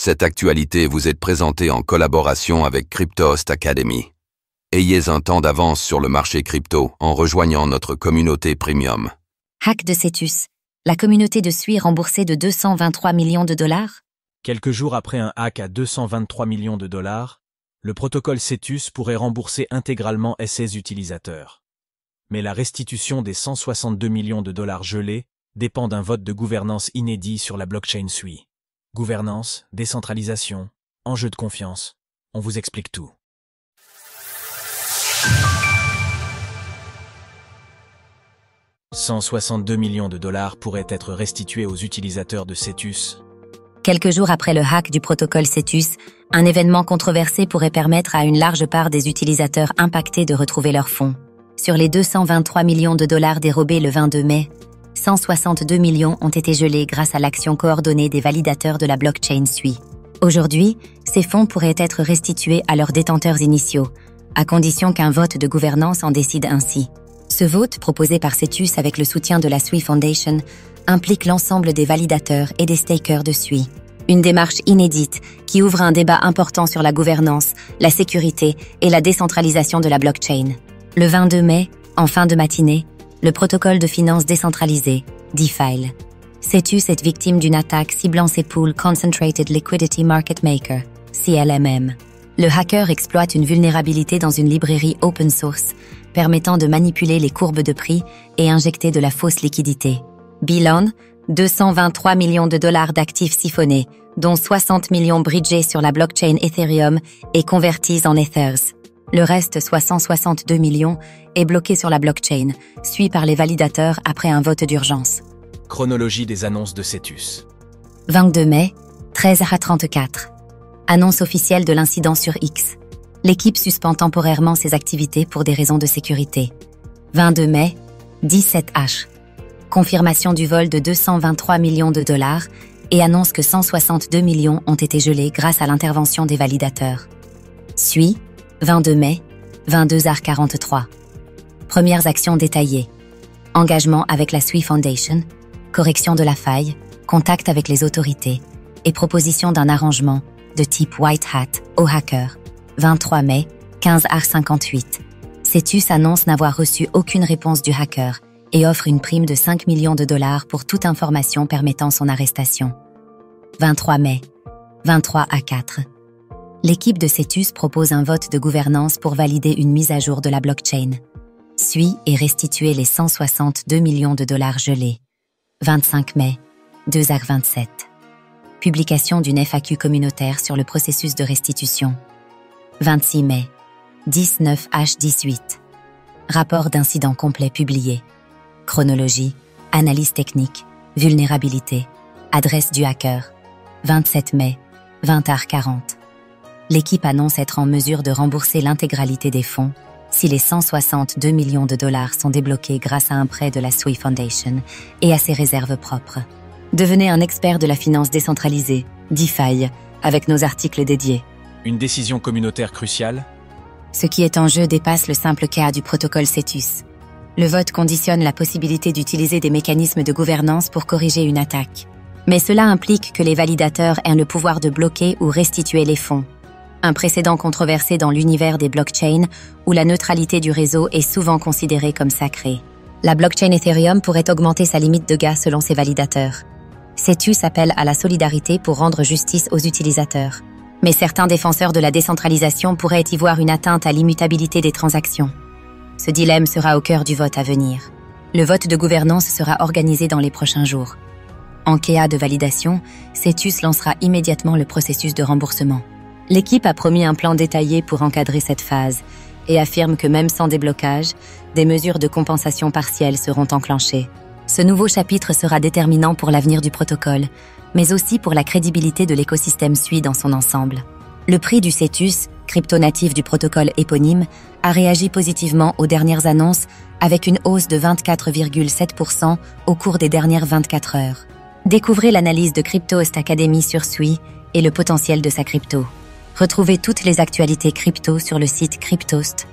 Cette actualité vous est présentée en collaboration avec Cryptost Academy. Ayez un temps d'avance sur le marché crypto en rejoignant notre communauté premium. Hack de Cetus. La communauté de Sui remboursée de 223 millions de dollars. Quelques jours après un hack à 223 millions de dollars, le protocole Cetus pourrait rembourser intégralement ses utilisateurs. Mais la restitution des 162 millions de dollars gelés dépend d'un vote de gouvernance inédit sur la blockchain Sui. Gouvernance, décentralisation, enjeu de confiance, on vous explique tout. « 162 millions de dollars pourraient être restitués aux utilisateurs de Cetus. » Quelques jours après le hack du protocole Cetus, un événement controversé pourrait permettre à une large part des utilisateurs impactés de retrouver leurs fonds. Sur les 223 millions de dollars dérobés le 22 mai, 162 millions ont été gelés grâce à l'action coordonnée des validateurs de la blockchain Sui. Aujourd'hui, ces fonds pourraient être restitués à leurs détenteurs initiaux, à condition qu'un vote de gouvernance en décide ainsi. Ce vote, proposé par Cetus avec le soutien de la Sui Foundation, implique l'ensemble des validateurs et des stakers de Sui. Une démarche inédite qui ouvre un débat important sur la gouvernance, la sécurité et la décentralisation de la blockchain. Le 22 mai, en fin de matinée, le protocole de finance décentralisé, DeFi. Cetus est victime d'une attaque ciblant ses pools Concentrated Liquidity Market Maker, CLMM. Le hacker exploite une vulnérabilité dans une librairie open source, permettant de manipuler les courbes de prix et injecter de la fausse liquidité. Bilan, 223 millions de dollars d'actifs siphonnés, dont 60 millions bridgés sur la blockchain Ethereum et convertis en Ethers. Le reste, soit 162 millions, est bloqué sur la blockchain, suivi par les validateurs après un vote d'urgence. Chronologie des annonces de Cetus. 22 mai, 13h34. Annonce officielle de l'incident sur X. L'équipe suspend temporairement ses activités pour des raisons de sécurité. 22 mai, 17h. Confirmation du vol de 223 millions de dollars et annonce que 162 millions ont été gelés grâce à l'intervention des validateurs. Sui, 22 mai, 22h43. Premières actions détaillées. Engagement avec la Sui Foundation, correction de la faille, contact avec les autorités et proposition d'un arrangement de type White Hat au hacker. 23 mai, 15h58. Cetus annonce n'avoir reçu aucune réponse du hacker et offre une prime de 5 millions de dollars pour toute information permettant son arrestation. 23 mai, 23h04. L'équipe de Cetus propose un vote de gouvernance pour valider une mise à jour de la blockchain. Sui et restituer les 162 millions de dollars gelés. 25 mai, 2h27. Publication d'une FAQ communautaire sur le processus de restitution. 26 mai, 19h18. Rapport d'incident complet publié. Chronologie, analyse technique, vulnérabilité, adresse du hacker. 27 mai, 20h40. L'équipe annonce être en mesure de rembourser l'intégralité des fonds si les 162 millions de dollars sont débloqués grâce à un prêt de la Sui Foundation et à ses réserves propres. Devenez un expert de la finance décentralisée, DeFi, avec nos articles dédiés. Une décision communautaire cruciale. Ce qui est en jeu dépasse le simple cas du protocole Cetus. Le vote conditionne la possibilité d'utiliser des mécanismes de gouvernance pour corriger une attaque. Mais cela implique que les validateurs aient le pouvoir de bloquer ou restituer les fonds. Un précédent controversé dans l'univers des blockchains où la neutralité du réseau est souvent considérée comme sacrée. La blockchain Ethereum pourrait augmenter sa limite de gas selon ses validateurs. Cetus appelle à la solidarité pour rendre justice aux utilisateurs. Mais certains défenseurs de la décentralisation pourraient y voir une atteinte à l'immutabilité des transactions. Ce dilemme sera au cœur du vote à venir. Le vote de gouvernance sera organisé dans les prochains jours. En cas de validation, Cetus lancera immédiatement le processus de remboursement. L'équipe a promis un plan détaillé pour encadrer cette phase et affirme que même sans déblocage, des mesures de compensation partielle seront enclenchées. Ce nouveau chapitre sera déterminant pour l'avenir du protocole, mais aussi pour la crédibilité de l'écosystème Sui dans son ensemble. Le prix du Cetus, crypto-natif du protocole éponyme, a réagi positivement aux dernières annonces avec une hausse de 24,7% au cours des dernières 24 heures. Découvrez l'analyse de Cryptost Academy sur Sui et le potentiel de sa crypto. Retrouvez toutes les actualités crypto sur le site cryptost.fr.